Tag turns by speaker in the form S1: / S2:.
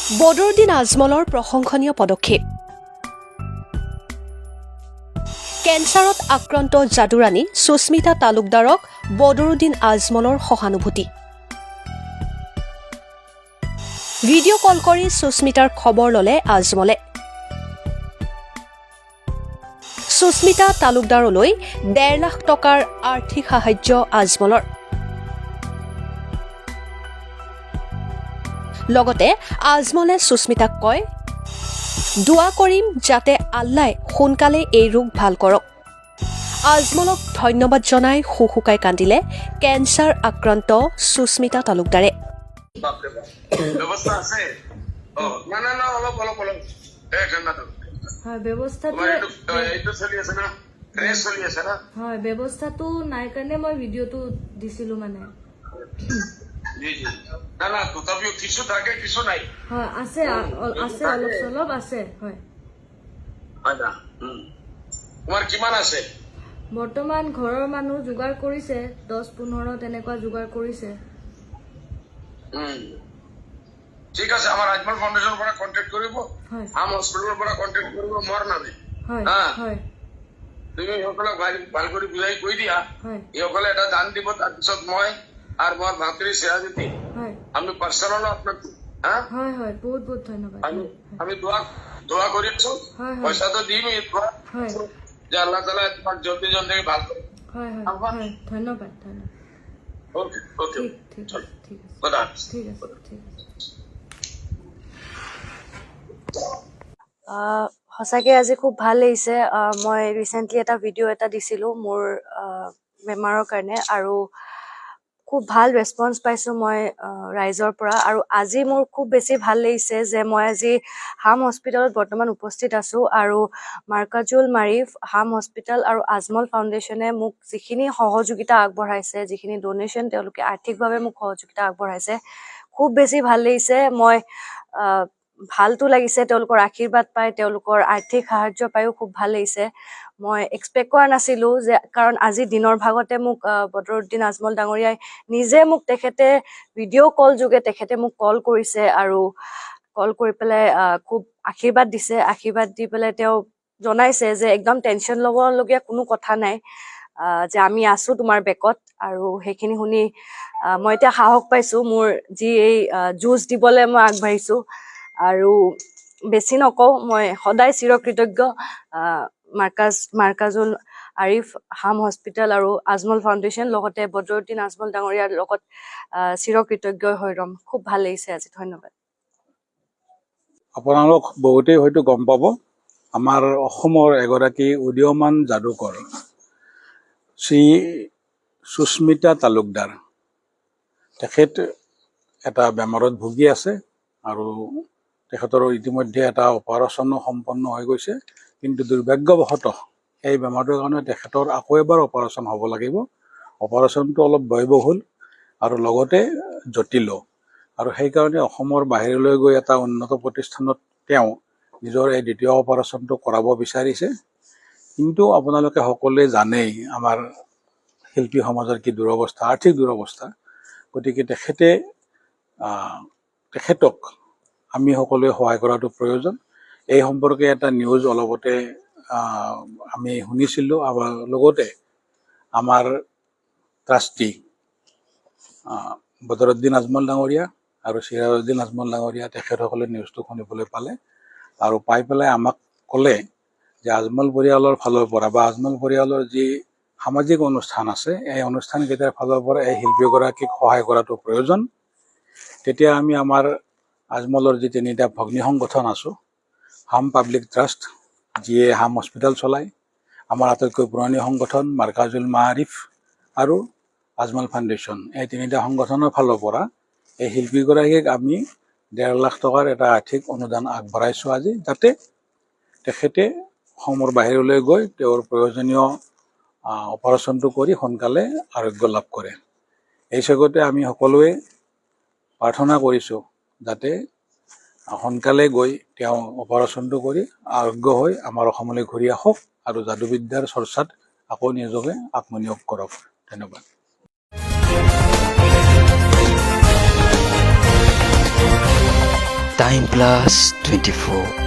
S1: বদৰুদ্দিন আজমলৰ প্ৰশংসনীয় পদক্ষেপ। কেঞ্চাৰত আক্ৰান্ত যাদুৰাণী সুস্মিতা তালুকদাৰক বদৰুদ্দিন আজমলৰ সহানুভূতি। ভিডিঅ' কল কৰি সুস্মিতাৰ খবৰ ল'লে আজমলে। সুস্মিতা তালুকদাৰলৈ 1.5 লাখ টকাৰ আৰ্থিক সাহায্য আজমলৰ। লগতে আজমলে সুস্মিতাক কয়, দোৱা কৰিম যাতে আল্লাই সোনকালে এই ৰোগ ভাল কৰক। আজমলক ধন্যবাদ জনাই শুশুকাই কান্দিলে কেঞ্চাৰ আক্ৰান্ত সুস্মিতা তালুকদাৰে।
S2: ব্যৱস্থাটো নাই কাৰণে মই ভিডিঅ'টো দিছিলো মানে।
S3: তথাপিও কিছু থাকে কিছু নাই।
S2: হয় আছে অলপ চলপ আছে। হয়
S3: তোমাৰ কিমান আছে?
S2: বৰ্তমান ঘৰৰ মানুহ যোগাৰ কৰিছে 10-15 তেনেকুৱা যোগাৰ কৰিছে।
S3: ঠিক আছে, আমাৰ আজমল ফাউণ্ডেশ্যনৰ পৰা কণ্টেক্ট কৰিব, আম হস্পিটেলৰ পৰা কণ্টেক্ট কৰিব মোৰ নামে। তুমি সকলক ভাল কৰি বুজাই কৈ দিয়া, এইসকলে এটা দান দিব, তাৰপিছত মই আর মোর ভাতৃ সিরাজুদ্দিন আমি পার্সোনাল আপনার
S2: বহুত বহুত ধন্যবাদ।
S3: আমি দোয়া করেছো, পয়সা তো দিই যে আল্লাহ তাআলা তোমার জলদি জলদি ভালো করে।
S2: ধন্যবাদ।
S3: ওকে ওকে
S2: ঠিক আছে ঠিক আছে।
S4: সঁচাকে আজি খুব ভাল লাগিছে। মই ৰিচেণ্টলি এটা ভিডিঅ' এটা দিছিলো মোৰ বেমাৰৰ কাৰণে, আৰু খুব ভাল ৰেছপন্স পাইছো মই ৰাইজৰ পৰা। আৰু আজি মোৰ খুব বেছি ভাল লাগিছে যে মই আজি হাম হস্পিটেলত বৰ্তমান উপস্থিত আছো, আৰু মাৰ্কাজুল মাৰিফ হাম হস্পিটেল আৰু আজমল ফাউণ্ডেশ্যনে মোক যিখিনি সহযোগিতা আগবঢ়াইছে, যিখিনি ডনেশ্যন তেওঁলোকে আৰ্থিকভাৱে মোক সহযোগিতা আগবঢ়াইছে, খুব বেছি ভাল লাগিছে। মই ভালতো লাগিছে, তেওঁলোকৰ আশীৰ্বাদ পাই, তেওঁলোকৰ আৰ্থিক সাহায্য পাইও খুব ভাল লাগিছে। মই এক্সপেক্ট কৰা নাছিলো যে, কাৰণ আজি দিনৰ ভাগতে মোক বদৰুদ্দিন আজমল ডাঙৰীয়াই নিজে মোক তেখেতে ভিডিঅ' কল যোগে তেখেতে মোক কল কৰিছে, আৰু কল কৰি পেলাই খুব আশীৰ্বাদ দিছে। আশীৰ্বাদ দি পেলাই তেওঁ জনাইছে যে একদম টেনশ্যন ল'বলগীয়া কোনো কথা নাই, যে আমি আছো তোমাৰ বেকত। আৰু সেইখিনি শুনি মই এতিয়া সাহস পাইছো, মোৰ যি এই যুঁজ দিবলৈ মই আগবাঢ়িছো। আৰু বেছি নকওঁ, মই সদায় চিৰকৃতজ্ঞ মাৰ্কাজুল আৰিফ হাম হস্পিটেল আৰু আজমল ফাউণ্ডেশ্যন, লগতে বদৰুদ্দিন আজমল ডাঙৰীয়াৰ লগত চিৰকৃতজ্ঞ হৈ ৰম। খুব ভাল লাগিছে আজি। ধন্যবাদ।
S5: আপোনালোক বহুতেই হয়তো গম পাব, আমাৰ অসমৰ এগৰাকী উদীয়মান যাদুকৰ শ্ৰী সুস্মিতা তালুকদাৰ, তেখেত এটা বেমাৰত ভুগি আছে, আৰু তেখেতৰ ইতিমধ্যে এটা অপাৰেশ্যনো সম্পন্ন হৈ গৈছে। কিন্তু দুৰ্ভাগ্যবশতঃ এই বেমাৰটোৰ কাৰণে তেখেতৰ আকৌ এবাৰ অপাৰেশ্যন হ'ব লাগিব। অপাৰেশ্যনটো অলপ ব্যয়বহুল আৰু লগতে জটিলো, আৰু সেইকাৰণে অসমৰ বাহিৰলৈ গৈ এটা উন্নত প্ৰতিষ্ঠানত তেওঁ নিজৰ এই দ্বিতীয় অপাৰেশ্যনটো কৰাব বিচাৰিছে। কিন্তু আপোনালোকে সকলোৱে জানেই আমাৰ শিল্পী সমাজৰ কি দুৰৱস্থা, আৰ্থিক দুৰৱস্থা। গতিকে তেখেতক আমি সকলোৱে সহায় কৰাটো প্ৰয়োজন। এই সম্পৰ্কে এটা নিউজ অলপতে আমি শুনিছিলোঁ। আমাৰ লগতে আমাৰ ট্ৰাষ্টি বদৰুদ্দিন আজমল ডাঙৰীয়া আৰু সিৰাজুদ্দিন আজমল ডাঙৰীয়া তেখেতসকলে নিউজটো শুনিবলৈ পালে, আৰু পাই পেলাই আমাক ক'লে যে আজমল পৰিয়ালৰ ফালৰ পৰা বা আজমল পৰিয়ালৰ যি সামাজিক অনুষ্ঠান আছে, এই অনুষ্ঠানকেইটাৰ ফালৰ পৰা এই শিল্পীগৰাকীক সহায় কৰাটো প্ৰয়োজন। তেতিয়া আমি আমাৰ আজমলৰ যি 3টা ভগ্নী সংগঠন আছো, হাম পাব্লিক ট্ৰাষ্ট যিয়ে হাম হস্পিটেল চলায়, আমাৰ আটাইতকৈ পুৰণি সংগঠন মাৰ্কাজুল মাৰিফ আৰু আজমল ফাউণ্ডেশ্যন, এই 3টা সংগঠনৰ ফালৰ পৰা এই শিল্পীগৰাকীক আমি 1.5 লাখ টকাৰ এটা আৰ্থিক অনুদান আগবঢ়াইছোঁ আজি, যাতে তেখেতে অসমৰ বাহিৰলৈ গৈ তেওঁৰ প্ৰয়োজনীয় অপাৰেশ্যনটো কৰি সোনকালে আৰোগ্য লাভ কৰে। এই চেগতে আমি সকলোৱে প্ৰাৰ্থনা কৰিছোঁ যাতে সোনকালে গৈ তেওঁ অপাৰেশ্যনটো কৰি আৰোগ্য হৈ আমাৰ অসমলৈ ঘূৰি আহক আৰু যাদুবিদ্যাৰ চৰ্চাত আকৌ নিজকে আত্মনিয়োগ কৰক। ধন্যবাদ।
S6: Time Plus 24